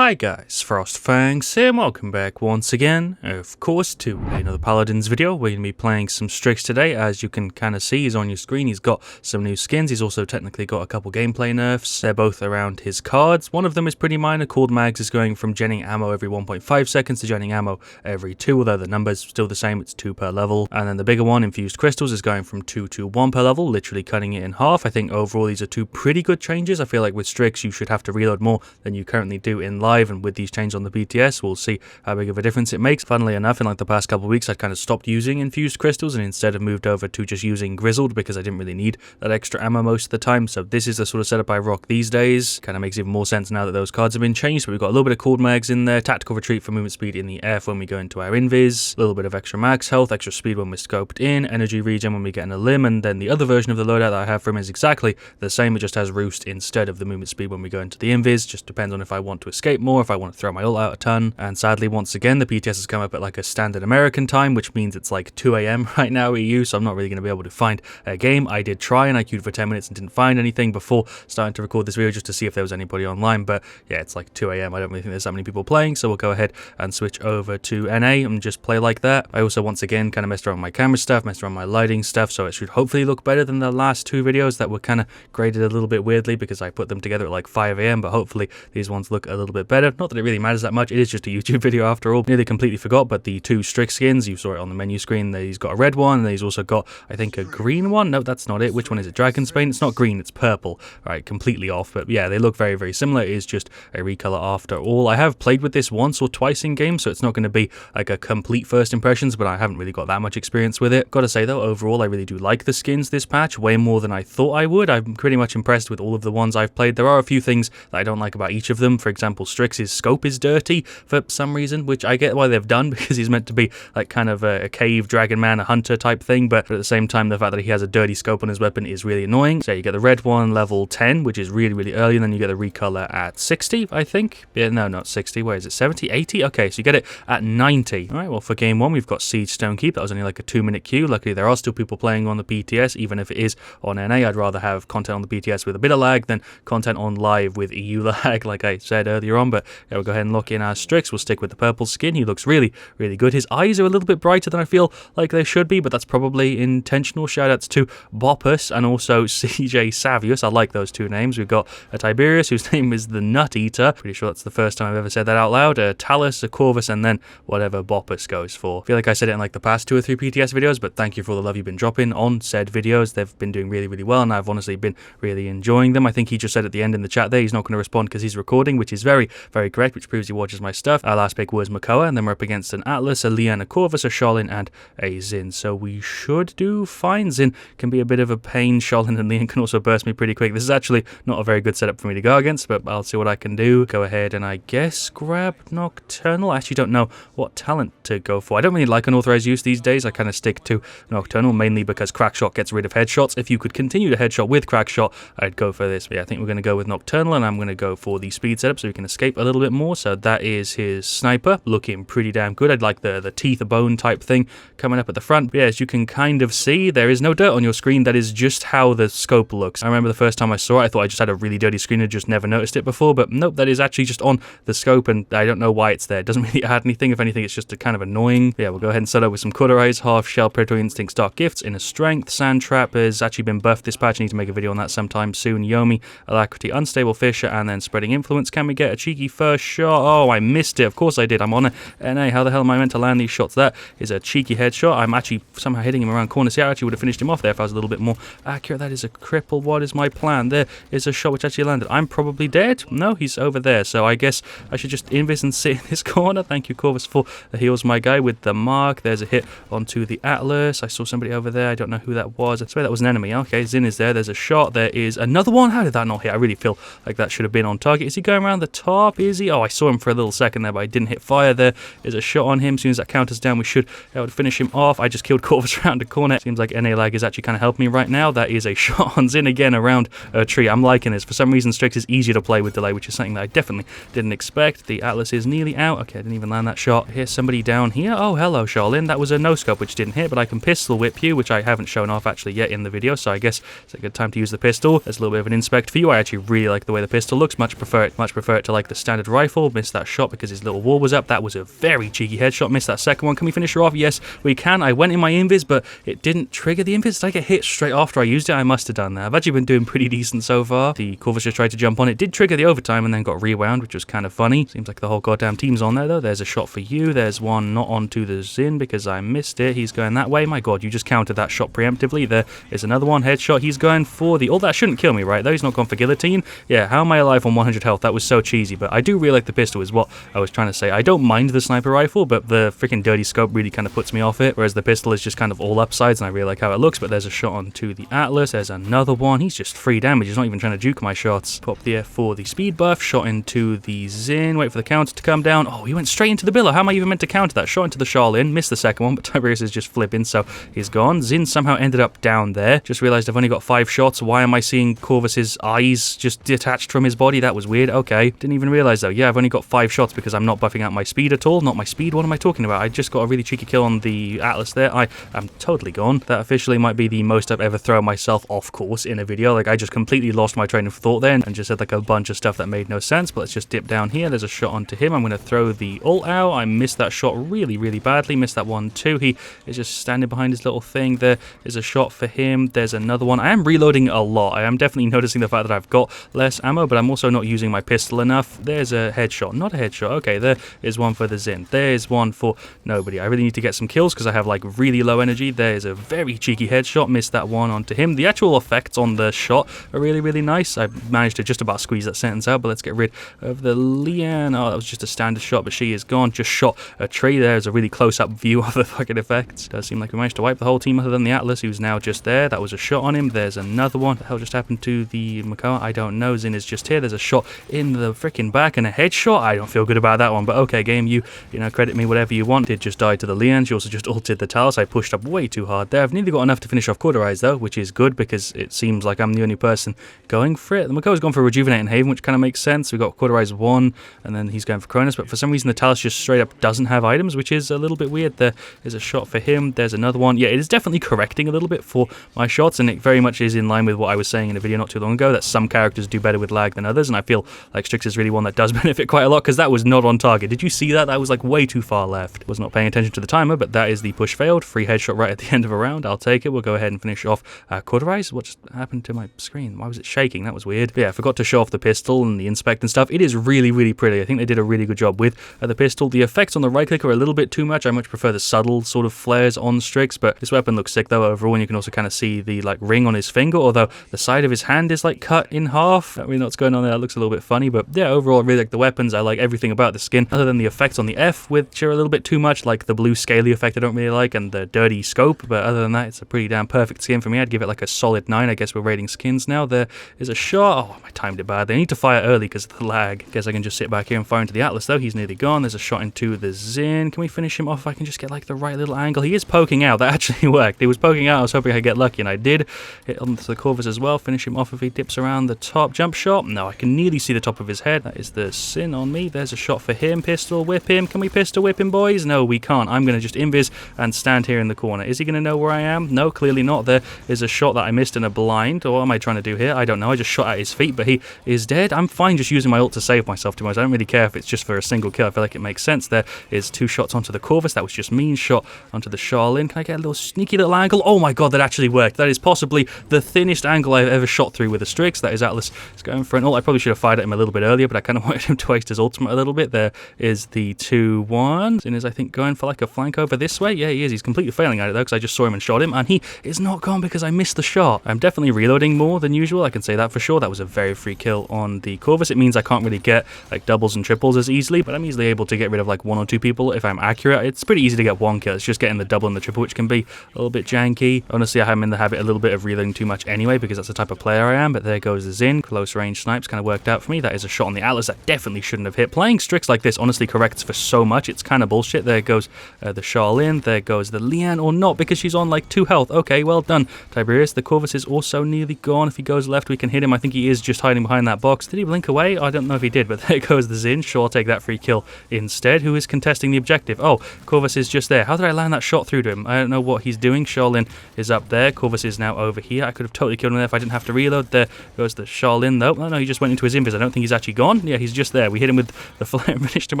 Hi guys, FrostFangs here and welcome back once again, of course, to another Paladins video. We're going to be playing some Strix today. As you can kind of see, he's on your screen. He's got some new skins. He's also technically got a couple gameplay nerfs. They're both around his cards. One of them is pretty minor. Called Mags is going from genning ammo every 1.5 seconds to genning ammo every 2, although the number's still the same. It's 2 per level. And then the bigger one, Infused Crystals, is going from 2 to 1 per level, literally cutting it in half. I think overall these are two pretty good changes. I feel like with Strix you should have to reload more than you currently do in live, and with these changes on the PTS we'll see how big of a difference it makes. Funnily enough, in like the past couple of weeks I'd kind of stopped using Infused Crystals and instead have moved over to just using Grizzled because I didn't really need that extra ammo most of the time. So this is the sort of setup I rock these days. Kind of makes even more sense now that those cards have been changed. But we've got a little bit of Cooled Mags in there, Tactical Retreat for movement speed in the air for when we go into our invis, a little bit of extra max health, extra speed when we're scoped in, energy regen when we get in a limb, and then the other version of the loadout that I have for him is exactly the same. It just has Roost instead of the movement speed when we go into the invis. Just depends on if I want to escape more, if I want to throw my ult out a ton. And sadly, once again, the PTS has come up at like a standard American time, which means it's like 2 AM right now EU, so I'm not really going to be able to find a game. I did try and I queued for 10 minutes and didn't find anything before starting to record this video just to see if there was anybody online, but yeah, it's like 2 AM. I don't really think there's that many people playing, so we'll go ahead and switch over to NA and just play like that. I also, once again, kind of messed around with my camera stuff, messed around with my lighting stuff, so it should hopefully look better than the last 2 videos that were kind of graded a little bit weirdly because I put them together at like 5 AM, but hopefully these ones look a little bit better. Not that it really matters that much, it is just a YouTube video after all. Nearly completely forgot, but the 2 Strix skins, you saw it on the menu screen. He's got a red one, and he's also got, I think, a green one. No, that's not it. Which one is it? Dragonsbane? It's not green, it's purple. Right, completely off, but yeah, they look very, very similar. It is just a recolor after all. I have played with this once or twice in game, so it's not going to be like a complete first impressions, but I haven't really got that much experience with it. Gotta say though, overall, I really do like the skins this patch, way more than I thought I would. I'm pretty much impressed with all of the ones I've played. There are a few things that I don't like about each of them. For example, Strix's scope is dirty for some reason, which I get why they've done because he's meant to be like kind of a cave dragon man, a hunter type thing, but at the same time the fact that he has a dirty scope on his weapon is really annoying. So you get the red one level 10, which is really, really early, and then you get the recolor at 60, I think. Yeah, no, not 60. Where is it? 70? 80? Okay, so you get it at 90. All right, well, for game 1 we've got Siege Stonekeep. That was only like a 2-minute queue. Luckily there are still people playing on the PTS, even if it is on NA. I'd rather have content on the PTS with a bit of lag than content on live with EU lag, like I said earlier on. But yeah, we'll go ahead and lock in our Strix. We'll stick with the purple skin. He looks really, really good. His eyes are a little bit brighter than I feel like they should be, but that's probably intentional. Shoutouts to Boppus and also CJ Savius. I like those 2 names. We've got a Tiberius, whose name is the Nut Eater. Pretty sure that's the first time I've ever said that out loud. A Talus, a Corvus, and then whatever Boppus goes for. I feel like I said it in like the past 2 or 3 PTS videos, but thank you for all the love you've been dropping on said videos. They've been doing really, really well, and I've honestly been really enjoying them. I think he just said at the end in the chat there he's not going to respond because he's recording, which is very, very correct, which proves he watches my stuff. Our last pick was Makoa, and then we're up against an Atlas, a Lian, a Corvus, a Sholin, and a Xin. So we should do fine. Xin can be a bit of a pain. Sholin and Lian can also burst me pretty quick. This is actually not a very good setup for me to go against, but I'll see what I can do. Go ahead and I guess grab Nocturnal. I actually don't know what talent to go for. I don't really like unauthorized use these days. I kind of stick to Nocturnal, mainly because Crackshot gets rid of headshots. If you could continue to headshot with Crackshot, I'd go for this. But yeah, I think we're going to go with Nocturnal, and I'm going to go for the speed setup so we can escape a little bit more. So that is his sniper, looking pretty damn good. I'd like the teeth, a bone type thing coming up at the front. But yeah, as you can kind of see, there is no dirt on your screen. That is just how the scope looks. I remember the first time I saw it, I thought I just had a really dirty screen and just never noticed it before, but nope, that is actually just on the scope, and I don't know why it's there. It doesn't really add anything. If anything, it's just a kind of annoying. But yeah, we'll go ahead and start out with some Cauterize, Half Shell, Predatory Instincts, Dark Gifts, Inner Strength. Sand Trap has actually been buffed this patch. I need to make a video on that sometime soon. Yomi, Alacrity, Unstable Fisher, and then Spreading Influence. Can we get a cheeky first shot? Oh, I missed it. Of course I did. I'm on a NA. How the hell am I meant to land these shots? That is a cheeky headshot. I'm actually somehow hitting him around corners here. I actually would have finished him off there if I was a little bit more accurate. That is a cripple. What is my plan? There is a shot which actually landed. I'm probably dead. No, he's over there. So I guess I should just invis and sit in this corner. Thank you, Corvus, for the heals, my guy, with the mark. There's a hit onto the Atlas. I saw somebody over there. I don't know who that was. I swear that was an enemy. Okay, Xin is there. There's a shot. There is another one. How did that not hit? I really feel like that should have been on target. Is he going around the top? Is he? Oh, I saw him for a little second there, but I didn't hit fire. There is a shot on him. As soon as that counters down, we should be able to finish him off. I just killed Corvus around the corner. Seems like NA lag is actually kind of helping me right now. That is a shot on Xin again around a tree. I'm liking this. For some reason, Strix is easier to play with delay, which is something that I definitely didn't expect. The Atlas is nearly out. Okay, I didn't even land that shot. Here's somebody down here. Oh, hello, Sholin. That was a no-scope, which didn't hit, but I can pistol whip you, which I haven't shown off actually yet in the video, so I guess it's a good time to use the pistol. There's a little bit of an inspect for you. I actually really like the way the pistol looks. Much prefer it to like the standard rifle. Missed that shot because his little wall was up. That was a very cheeky headshot. Missed that second one. Can we finish her off? Yes, we can. I went in my invis, but it didn't trigger the invis. Did I get hit straight after I used it? I must have done that. I've actually been doing pretty decent so far. The Corvus just tried to jump on it. Did trigger the overtime and then got rewound, which was kind of funny. Seems like the whole goddamn team's on there, though. There's a shot for you. There's one not onto the Zin because I missed it. He's going that way. My god, you just countered that shot preemptively. There is another one. Headshot. He's going for the... Oh, that shouldn't kill me, right? Though he's not gone for guillotine. Yeah, how am I alive on 100 health? That was so cheesy, but I do really like the pistol is what I was trying to say. I don't mind the sniper rifle, but the freaking dirty scope really kind of puts me off it, whereas the pistol is just kind of all upsides, and I really like how it looks. But there's a shot onto the Atlas. There's another one. He's just 3 damage. He's not even trying to juke my shots. Pop the F for the speed buff. Shot into the Zin. Wait for the counter to come down. Oh, he went straight into the Billow. How am I even meant to counter that? Shot into the Charlin. Missed the second one, but Tiberius is just flipping, so he's gone. Zin somehow ended up down there. Just realized I've only got 5 shots. Why am I seeing Corvus's eyes just detached from his body? That was weird. Okay. Didn't even realize though. Yeah, I've only got 5 shots because I'm not buffing out my speed at all. Not my speed. What am I talking about? I just got a really cheeky kill on the Atlas there. I am totally gone. That officially might be the most I've ever thrown myself off course in a video. Like, I just completely lost my train of thought there and just said like a bunch of stuff that made no sense. But let's just dip down here. There's a shot onto him. I'm going to throw the ult out. I missed that shot really, really badly. Missed that one too. He is just standing behind his little thing. There is a shot for him. There's another one. I am reloading a lot. I am definitely noticing the fact that I've got less ammo, but I'm also not using my pistol enough. There's a headshot. Not a headshot. Okay, there is one for the Zin. There's one for nobody. I really need to get some kills because I have like really low energy. There's a very cheeky headshot. Missed that one onto him. The actual effects on the shot are really, really nice. I managed to just about squeeze that sentence out, but let's get rid of the Leanne. Oh, that was just a standard shot, but she is gone. Just shot a tree. There's a really close-up view of the fucking effects. Does seem like we managed to wipe the whole team other than the Atlas, who's now just there. That was a shot on him. There's another one. What the hell just happened to the Makoa? I don't know. Zin is just here. There's a shot in the freaking back and a headshot. I don't feel good about that one, but okay, game, you know, credit me whatever you want. Did just die to the Leanne. She also just ulted the Talus. I pushed up way too hard there. I've nearly got enough to finish off Hi-Rez though, which is good because it seems like I'm the only person going for it. The Makoa's gone for Rejuvenating Haven, which kind of makes sense. We got Hi-Rez 1, and then he's going for Cronus, but for some reason the Talus just straight up doesn't have items, which is a little bit weird. There is a shot for him. There's another one. Yeah, it is definitely correcting a little bit for my shots, and it very much is in line with what I was saying in a video not too long ago, that some characters do better with lag than others, and I feel like Strix is really one that does benefit quite a lot, because that was not on target. Did you see that? That was like way too far left. Was not paying attention to the timer, but that is the push failed. Free headshot right at the end of a round. I'll take it. We'll go ahead and finish off Hi-Rez. What just happened to my screen? Why was it shaking? That was weird. But yeah, I forgot to show off the pistol and the inspect and stuff. It is really, really pretty. I think they did a really good job with the pistol. The effects on the right click are a little bit too much. I much prefer the subtle sort of flares on Strix, but this weapon looks sick though overall, and you can also kind of see the like ring on his finger, although the side of his hand is like cut in half. I don't really know what's going on there. That looks a little bit funny, but yeah, overall I really like the weapons. I like everything about the skin other than the effects on the F, which are a little bit too much, like the blue scaly effect I don't really like, and the dirty scope, but other than that it's a pretty damn perfect skin for me. I'd give it like a solid 9. I guess we're rating skins now. There is a shot. Oh, I timed it bad. They need to fire early because of the lag. Guess I can just sit back here and fire into the Atlas though. He's nearly gone. There's a shot into the Zin. Can we finish him off if I can just get like the right little angle? He is poking out. That actually worked. He was poking out. I was hoping I'd get lucky, and I did. Hit onto the Corvus as well. Finish him off if he dips around the top. Jump shot. No, I can nearly see the top of his head. That is the Sin on me. There's a shot for him. Pistol whip him. Can we pistol whip him, boys? No, we can't. I'm going to just invis and stand here in the corner. Is he going to know where I am? No, clearly not. There is a shot that I missed in a blind. Or what am I trying to do here? I don't know. I just shot at his feet, but he is dead. I'm fine just using my ult to save myself, to be honest. I don't really care if it's just for a single kill. I feel like it makes sense. There is 2 shots onto the Corvus. That was just mean. Shot onto the Charlin. Can I get a little sneaky little angle? Oh my god, that actually worked. That is possibly the thinnest angle I've ever shot through with a Strix. That is Atlas is going for an ult. I probably should have fired at him a little bit earlier, but I kind of wanted him to waste his ultimate a little bit. There is the 2-1. Zin is, I think, going for like a flank over this way. Yeah, he is. He's completely failing at it though, because I just saw him and shot him, and he is not gone because I missed the shot. I'm definitely reloading more than usual. I can say that for sure. That was a very free kill on the Corvus. It means I can't really get like doubles and triples as easily, but I'm easily able to get rid of like 1 or 2 people if I'm accurate. It's pretty easy to get 1 kill. It's just getting the double and the triple, which can be a little bit janky. Honestly, I'm in the habit a little bit of reloading too much anyway, because that's the type of player I am. But there goes the Zin. Close range snipes kind of worked out for me. That is a shot on the Atlas that definitely shouldn't have hit. Playing Strix like this honestly corrects for so much. It's kind of bullshit. There goes the Charlin. There goes the Leanne, or not, because she's on like 2 health. Okay, well done, Tiberius. The Corvus is also nearly gone. If he goes left, we can hit him. I think he is just hiding behind that box. Did he blink away? I don't know if he did, but there goes the Zin. Sure, I'll take that free kill instead. Who is contesting the objective? Oh, Corvus is just there. How did I land that shot through to him? I don't know what he's doing. Charlin is up there. Corvus is now over here. I could have totally killed him there if I didn't have to reload. There goes the Charlin, though. Oh, no, he just went into his invis. I don't think he's actually gone. on? Yeah, he's just there. We hit him with the flare and finished him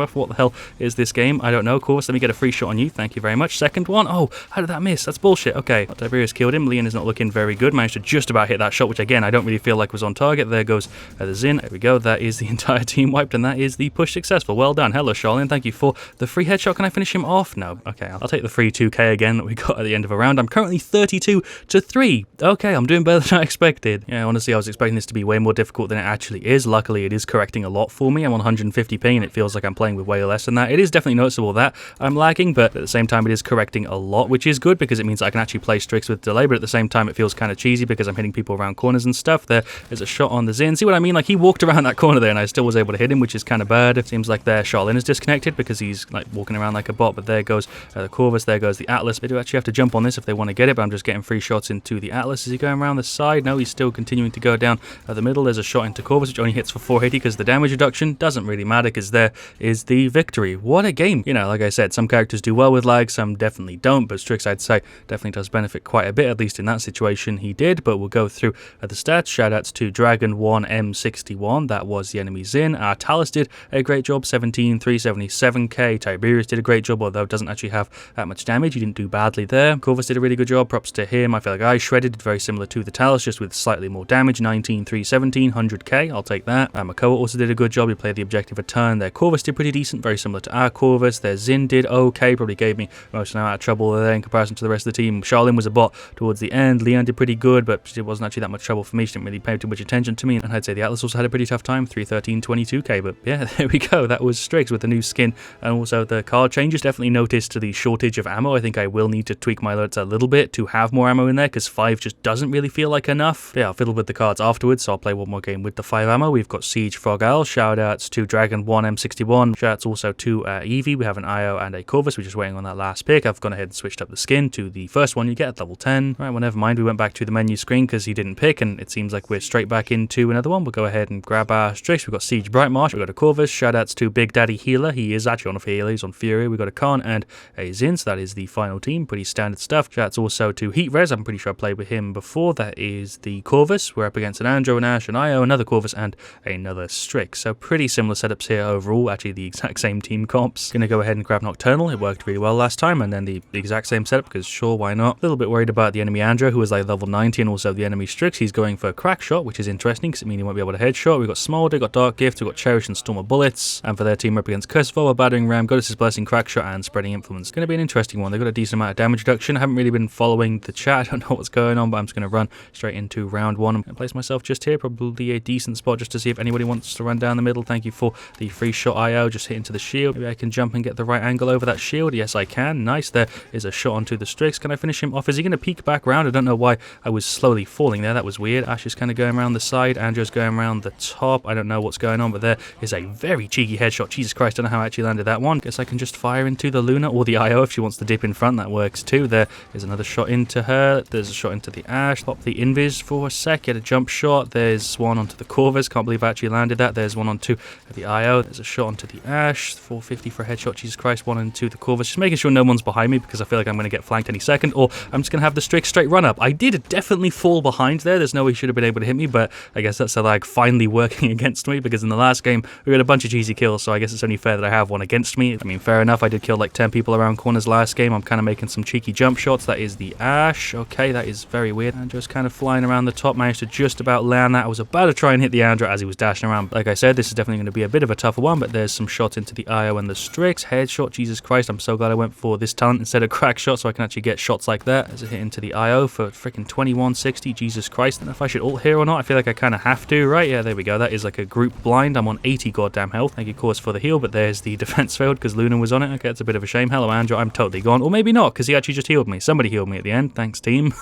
off. What the hell is this game? I don't know. Of course, let me get a free shot on you. Thank you very much. Second one. Oh, how did that miss? That's bullshit. Okay, Tiberius killed him. Leon is not looking very good. Managed to just about hit that shot, which again, I don't really feel like was on target. There goes the Zin. There we go. That is the entire team wiped, and that is the push successful. Well done. Hello, Charlene. Thank you for the free headshot. Can I finish him off? No. Okay, I'll take the free 2k again that we got at the end of a round. I'm currently 32-3. Okay, I'm doing better than I expected. Yeah, honestly, I was expecting this to be way more difficult than it actually is. Luckily, it is correcting a lot for me. I'm on 150 ping, and it feels like I'm playing with way less than that. It is definitely noticeable that I'm lagging, but at the same time, it is correcting a lot, which is good because it means I can actually play Strix with delay, but at the same time, it feels kind of cheesy because I'm hitting people around corners and stuff. There's a shot on the Zin. See what I mean? Like, he walked around that corner there, and I still was able to hit him, which is kind of bad. It seems like their Charlene is disconnected because he's, like, walking around like a bot, but there goes the Corvus, there goes the Atlas. They do actually have to jump on this if they want to get it, but I'm just getting free shots into the Atlas. Is he going around the side? No, he's still continuing to go down the middle. There's a shot into Corvus, which only hits for 480 because the damage reduction doesn't really matter because there is the victory. What a game. You know, like I said, some characters do well with lag, some definitely don't, but Strix, I'd say, definitely does benefit quite a bit, at least in that situation he did, but we'll go through the stats. Shoutouts to Dragon1M61, that was the enemy Zin. Talus did a great job, 17,377k. Tiberius did a great job, although doesn't actually have that much damage. He didn't do badly there. Corvus did a really good job, props to him. I feel like I shredded, very similar to the Talus, just with slightly more damage, 19,317, 100k, I'll take that. Makoa also did a good job, he played the objective a turn. Their Corvus did pretty decent, very similar to our Corvus. Their Zin did okay, probably gave me most amount of trouble there in comparison to the rest of the team. Charlene was a bot towards the end. Leon did pretty good, but it wasn't actually that much trouble for me. She didn't really pay too much attention to me, and I'd say the Atlas also had a pretty tough time, 313, 22k, but yeah, there we go. That was Strix with the new skin and also the card changes. Definitely noticed the shortage of ammo. I think I will need to tweak my alerts a little bit to have more ammo in there because 5 just doesn't really feel like enough. Yeah, I'll fiddle with the cards afterwards, so I'll play one more game with the 5 ammo. We've got Siege Frog Owl, shoutouts to Dragon1M61, shoutouts also to Eevee. We have an IO and a Corvus. We're just waiting on that last pick. I've gone ahead and switched up the skin to the first one you get at level 10. Right, well, never mind. We went back to the menu screen because he didn't pick, and it seems like we're straight back into another one. We'll go ahead and grab our Strix. We've got Siege Brightmarsh. We've got a Corvus. Shoutouts to Big Daddy Healer. He is actually on a healer. He's on Fury. We've got a Khan and a Zin, so that is the final team. Pretty standard stuff. Shoutouts also to Hi-Rez. I'm pretty sure I played with him before. That is the Corvus. We're up against an Andro, an Ash, an IO, another Corvus, and another Strix. So pretty similar setups here overall. Actually, the exact same team comps. Gonna go ahead and grab Nocturnal. It worked really well last time, and then the exact same setup because sure, why not? A little bit worried about the enemy Andro, who was like level 90, and also the enemy Strix. He's going for a crack shot, which is interesting because it means he won't be able to headshot. We've got Smolder, got Dark Gift, we've got Cherish and Storm of Bullets, and for their team, we're up against Curseval, Battering Ram, Goddess's Blessing, Crack Shot, and Spreading Influence. Gonna be an interesting one. They've got a decent amount of damage reduction. I haven't really been following the chat. I don't know what's going on, but I'm just gonna run straight into round one. I'm gonna place myself just here, probably a decent spot just to see if anybody wants to run down the middle. Thank you for the free shot IO, just hit into the shield. Maybe I can jump and get the right angle over that shield. Yes, I can. Nice. There is a shot onto the Strix. Can I finish him off? Is he going to peek back round? I don't know why I was slowly falling there. That was weird. Ash is kind of going around the side. Andrew's going around the top. I don't know what's going on, but there is a very cheeky headshot. Jesus Christ, I don't know how I actually landed that one. Guess I can just fire into the Luna or the IO if she wants to dip in front. That works too. There is another shot into her. There's a shot into the Ash. Pop the Invis for a sec. Get a jump shot. There's one onto the Corvus. Can't believe I actually landed that. There's one onto the IO. There's a shot onto the Ash. 450 for a headshot. Jesus Christ, one into the Corvus. Just making sure no one's behind me because I feel like I'm going to get flanked any second, or I'm just going to have the Strix straight run up. I did definitely fall behind there. There's no way he should have been able to hit me, but I guess that's the lag finally working against me because in the last game we got a bunch of cheesy kills, so I guess it's only fair that I have one against me. I mean, fair enough. I did kill like 10 people around corners last game. I'm kind of making some cheeky jump shots. That is the Ash. Okay, that is very weird. And just kind of flying around the top, managed to just about land that. I was about to try and hit the Andro as he was dashing around. Like I said, this is definitely going to be a bit of a tougher one, but there's some shots into the IO and the Strix. Headshot. Jesus Christ, I'm so glad I went for this talent instead of crack shot so I can actually get shots like that. There's a hit into the IO for freaking 2160. Jesus Christ. I don't know if I should ult here or not. I feel like I kind of have to, right? Yeah, there we go. That is like a group blind. I'm on 80 goddamn health. Thank you, of course, for the heal, but there's the defense failed because Luna was on it. Okay, it's a bit of a shame. Hello, Andrew. I'm totally gone. Or maybe not, because he actually just healed me. Somebody healed me at the end. Thanks, team.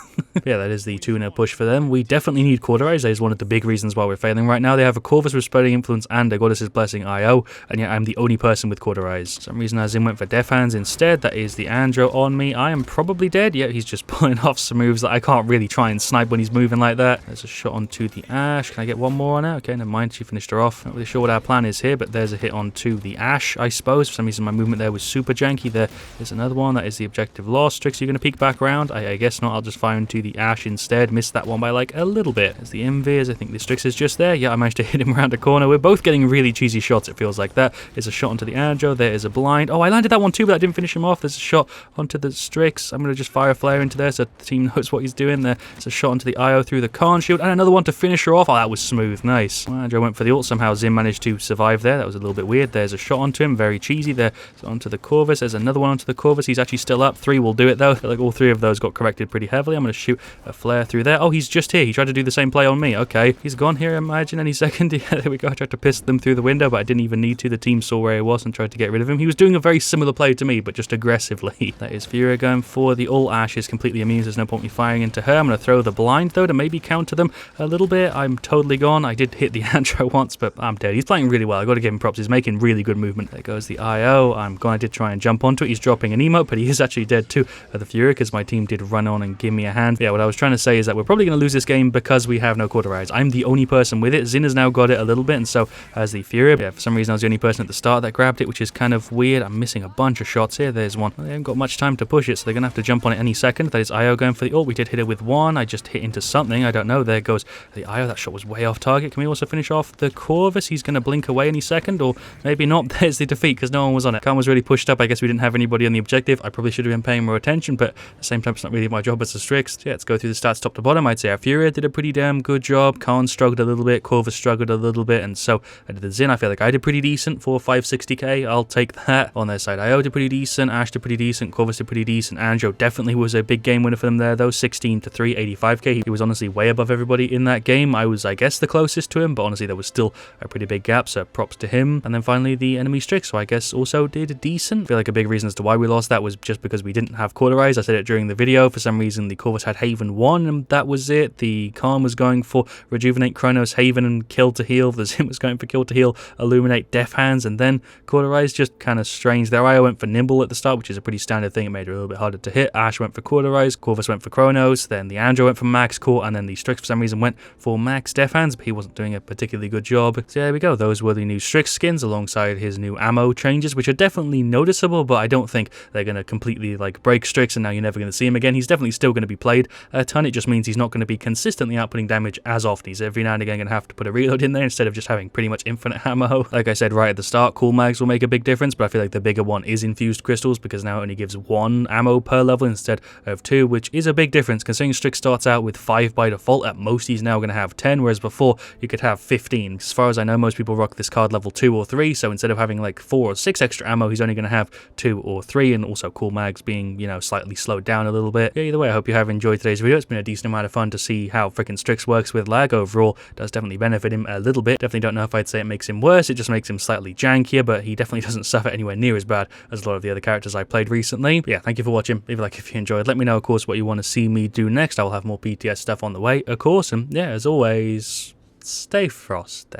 Yeah, that is the 2-0 push for them. We definitely need Cauterize. That is one of the big reasons why we're failing right now. They have a Corvus with Spreading Influence and a Goddess's Blessing IO, and yet I'm the only person with Cauterize. For some reason, Azim went for Death Hands instead. That is the Andro on me. I am probably dead. Yeah, he's just pulling off some moves that I can't really try and snipe when he's moving like that. There's a shot onto the Ash. Can I get one more on her? Okay, never mind. She finished her off. Not really sure what our plan is here, but there's a hit onto the Ash, I suppose. For some reason, my movement there was super janky. There is another one. That is the objective lost. Strix, you're going to peek back around? I guess not. I'll just fire into the Ash instead. Missed that one by like a little bit. There's the Invis. I think the Strix is just there. Yeah, I managed to hit him around a corner. corner. We're both getting really cheesy shots, it feels like. That is a shot onto the Andro. There is a blind. Oh, I landed that one too, but I didn't finish him off. There's a shot onto the Strix. I'm going to just fire a flare into there so the team knows what he's doing. There's a shot onto the IO through the Khan shield, and another one to finish her off. Oh, that was smooth. Nice. Well, Andro went for the ult. Somehow Zim managed to survive there. That was a little bit weird. There's a shot onto him. Very cheesy there. So onto the Corvus. There's another one onto the Corvus. He's actually still up. 3 will do it, though. I feel like all 3 of those got corrected pretty heavily. I'm going to shoot a flare through there. Oh, he's just here. He tried to do the same play on me. Okay. He's gone here, imagine, any second. Yeah, there we go. I tried to piss them through the window, but I didn't even need to. The team saw where he was and tried to get rid of him. He was doing a very similar play to me, but just aggressively. That is Furia going for the ult. Ash is completely immune. There's no point me firing into her. I'm going to throw the blind, though, to maybe counter them a little bit. I'm totally gone. I did hit the Andro once, but I'm dead. He's playing really well. I got to give him props. He's making really good movement. There goes the IO. I'm gone. I did try and jump onto it. He's dropping an emote, but he is actually dead too. The Furia, because my team did run on and give me a hand. Yeah, what I was trying to say is that we're probably going to lose this game because we have no cauterize. I'm the only person with it. Zin has now got it a little bit, and so has the Furia. Yeah, for some reason I was the only person at the start that grabbed it, which is kind of weird. I'm missing a bunch of shots here. There's one. They haven't got much time to push it, so they're going to have to jump on it any second. That is IO going for the ult. We did hit it with one. I just hit into something. I don't know. There goes the IO. That shot was way off target. Can we also finish off the Corvus? He's going to blink away any second, or maybe not. There's the defeat because no one was on it. Khan was really pushed up. I guess we didn't have anybody on the objective. I probably should have been paying more attention, but at the same time, it's not really my job as a Strix. So yeah, let's go through the stats top to bottom. I'd say our Furia did a pretty damn good job. Khan struggled a little bit. Corvus struggled a little bit, and so I did the Zin. I feel like I did pretty decent for 560k. I'll take that. On their side, IO did pretty decent. Ash did pretty decent. Corvus did pretty decent. Andro definitely was a big game winner for them there, though. 16 to 3, 85k. He was honestly way above everybody in that game. I was, I guess, the closest to him, but honestly, there was still a pretty big gap, so props to him. And then finally, the enemy Strix, so I guess also did decent. I feel like a big reason as to why we lost that was just because we didn't have cauterize. I said it during the video. For some reason, the Corvus had Haven 1, and that was it. The Khan was going for Rejuvenate, Chronos, Haven, and Kill to Heal. The Zim was going for Kill to Heal, Illuminate, Death Hands, and then cauterize. Just kind of strange there. I went for Nimble at the start, which is a pretty standard thing. It made it a little bit harder to hit. Ash went for cauterize, Corvus went for Chronos, then the Andro went for Max Core, and then the Strix for some reason went for Max Death Hands, but he wasn't doing a particularly good job. So there we go. Those were the new Strix skins alongside his new ammo changes, which are definitely noticeable, but I don't think they're going to completely like break Strix and now you're never going to see him again. He's definitely still going to be played a ton. It just means he's not going to be consistently outputting damage as often. He's every now and again going to have to put a reload in there instead of just having pretty much infinite ammo. Like I said right at the start, cool mags will make a big difference, but I feel like the bigger one is infused crystals because now it only gives 1 ammo per level instead of 2, which is a big difference considering Strix starts out with 5 by default. At most he's now going to have 10, whereas before you could have 15. As far as I know, most people rock this card level 2 or 3, so instead of having like 4 or 6 extra ammo, he's only going to have 2 or 3, and also cool mags being, you know, slightly slowed down a little bit. Yeah, either way, I hope you have enjoyed today's video. It's been a decent amount of fun to see how freaking Strix works with lag. Overall, does definitely benefit him a little bit. Definitely don't know if I'd say it makes him worse. It just makes him slightly jankier, but he definitely doesn't suffer anywhere near as bad as a lot of the other characters I played recently. But yeah, thank you for watching. Leave a like if you enjoyed. Let me know, of course, what you want to see me do next. I will have more PTS stuff on the way, of course. And yeah, as always, stay frosty.